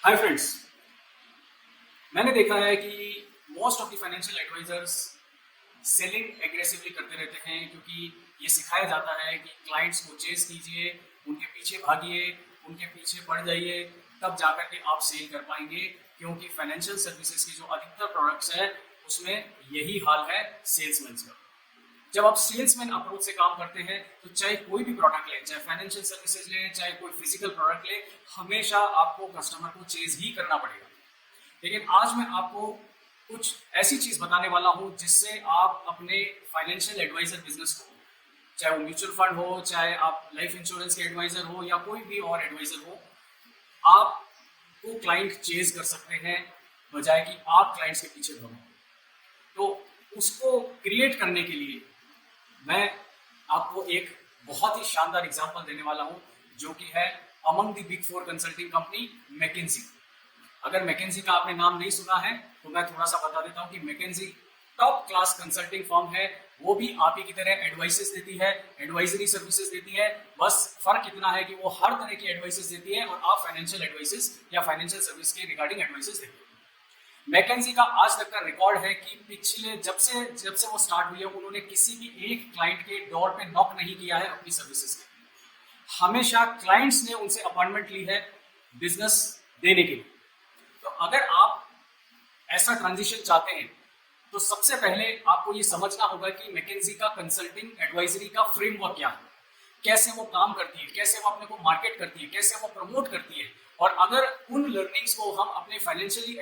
Hi friends. मैंने देखा है कि most of the financial advisors selling aggressively करते रहते हैं, क्योंकि ये सिखाया जाता है कि क्लाइंट्स को चेस कीजिए, उनके पीछे भागिए, उनके पीछे पड़ जाइए, तब जाकर के आप सेल कर पाएंगे। क्योंकि फाइनेंशियल सर्विसेज की जो अधिकतर प्रोडक्ट्स है उसमें यही हाल है सेल्समैन का। जब आप सेल्समैन अप्रोच से काम करते हैं तो चाहे कोई भी प्रोडक्ट लें, चाहे फाइनेंशियल सर्विसेज लें, चाहे कोई फिजिकल प्रोडक्ट लें, हमेशा आपको कस्टमर को चेज ही करना पड़ेगा। लेकिन आज मैं आपको कुछ ऐसी चीज बताने वाला हूं जिससे आप अपने फाइनेंशियल एडवाइजर बिजनेस को, चाहे वो म्यूचुअल फंड हो, चाहे आप लाइफ इंश्योरेंस के एडवाइजर हो या कोई भी और एडवाइजर हो, आपको क्लाइंट चेज कर सकते हैं बजाय कि आप क्लाइंट्स के पीछे भागो। तो उसको क्रिएट करने के लिए मैं आपको एक बहुत ही शानदार एग्जांपल देने वाला हूं, जो कि है among the big four consulting company McKinsey. अगर मैकेंजी का आपने नाम नहीं सुना है तो मैं थोड़ा सा बता देता हूं कि McKinsey top class consulting firm है। वो भी आप ही की तरह एडवाइसेस देती है, एडवाइजरी सर्विसेज देती है। बस फर्क इतना है कि वो हर तरह की एडवाइसेस देती है और आप फाइनेंशियल एडवाइसेस या फाइनेंशियल सर्विस के रिगार्डिंग एडवाइसेस देते हैं। मैकेंजी का आज तक का रिकॉर्ड है कि पिछले जब से वो स्टार्ट हुई है, उन्होंने किसी भी एक क्लाइंट के डोर पे नॉक नहीं किया है अपनी सर्विसेज के। हमेशा क्लाइंट्स ने उनसे अपॉइंटमेंट ली है बिजनेस देने के लिए। तो अगर आप ऐसा ट्रांजिशन चाहते हैं तो सबसे पहले आपको ये समझना होगा कि मैकेंजी का कंसल्टिंग एडवाइजरी का फ्रेमवर्क क्या है, कैसे वो काम करती है, कैसे वो अपने को मार्केट करती है, कैसे वो प्रमोट करती है। और अगर उन लर्निंग्स को हम अपने फाइनेंशियली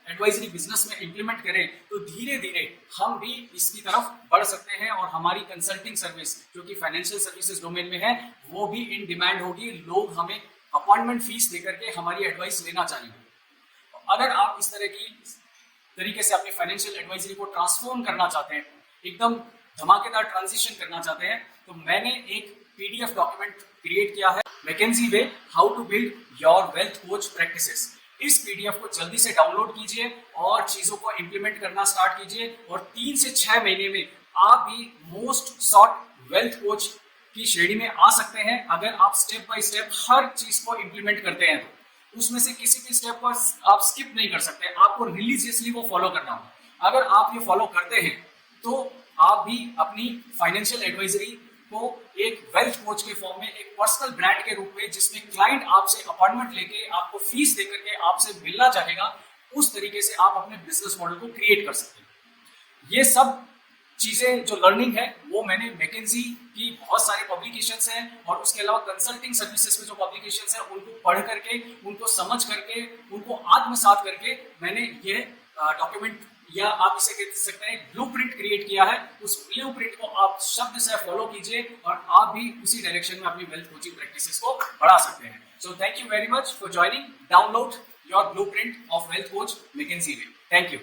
एडवाइजरी बिजनेस में इंप्लीमेंट करें तो धीरे धीरे हम भी इसकी तरफ बढ़ सकते हैं और हमारी कंसल्टिंग सर्विस जो कि फाइनेंशियल सर्विसेज डोमेन में है वो भी इन डिमांड होगी। लोग हमें अपॉइंटमेंट फीस देकर के हमारी एडवाइस लेना चाहेंगे। अगर आप इस तरह की तरीके से अपनी फाइनेंशियल एडवाइजरी को ट्रांसफॉर्म करना चाहते हैं, एकदम धमाकेदार ट्रांजिशन करना चाहते हैं, तो मैंने एक पीडीएफ डॉक्यूमेंट क्रिएट किया है, McKinsey way how to build your wealth coach practices. इस पीडीएफ को जल्दी से डाउनलोड कीजिए और चीजों को इंप्लीमेंट करना स्टार्ट कीजिए और 3 से 6 महीने में आप भी मोस्ट सॉट वेल्थ कोच की श्रेणी में आ सकते हैं। अगर आप स्टेप बाय स्टेप हर चीज को इंप्लीमेंट करते हैं तो उसमें से किसी भी स्टेप पर आप स्किप नहीं कर सकते, आपको रिलीजियसली वो फॉलो करना होगा। अगर आप ये फॉलो करते हैं तो आप भी अपनी फाइनेंशियल एडवाइजरी को एक वेल्थ कोच के फॉर्म में, एक पर्सनल ब्रांड के रूप में, जिसमें क्लाइंट आपसे अपॉइंटमेंट लेके आपको फीस देकर के आपसे मिलना चाहेगा, उस तरीके से आप अपने बिजनेस मॉडल को क्रिएट कर सकते हैं। ये सब चीजें जो लर्निंग है वो मैंने मैकेंजी की बहुत सारी पब्लिकेशंस हैं और उसके अलावा कंसल्टिंग सर्विसेज में जो पब्लिकेशंस हैं उनको पढ़ करके, उनको समझ करके, उनको आत्मसात करके मैंने ये डॉक्यूमेंट या आप इसे कह सकते हैं ब्लूप्रिंट क्रिएट किया है। उस ब्लूप्रिंट को आप शब्द से फॉलो कीजिए और आप भी उसी डायरेक्शन में अपनी वेल्थ कोचिंग प्रैक्टिसेस को बढ़ा सकते हैं। So thank you very much for joining. Download your blueprint of wealth coach McKinsey way. Thank you.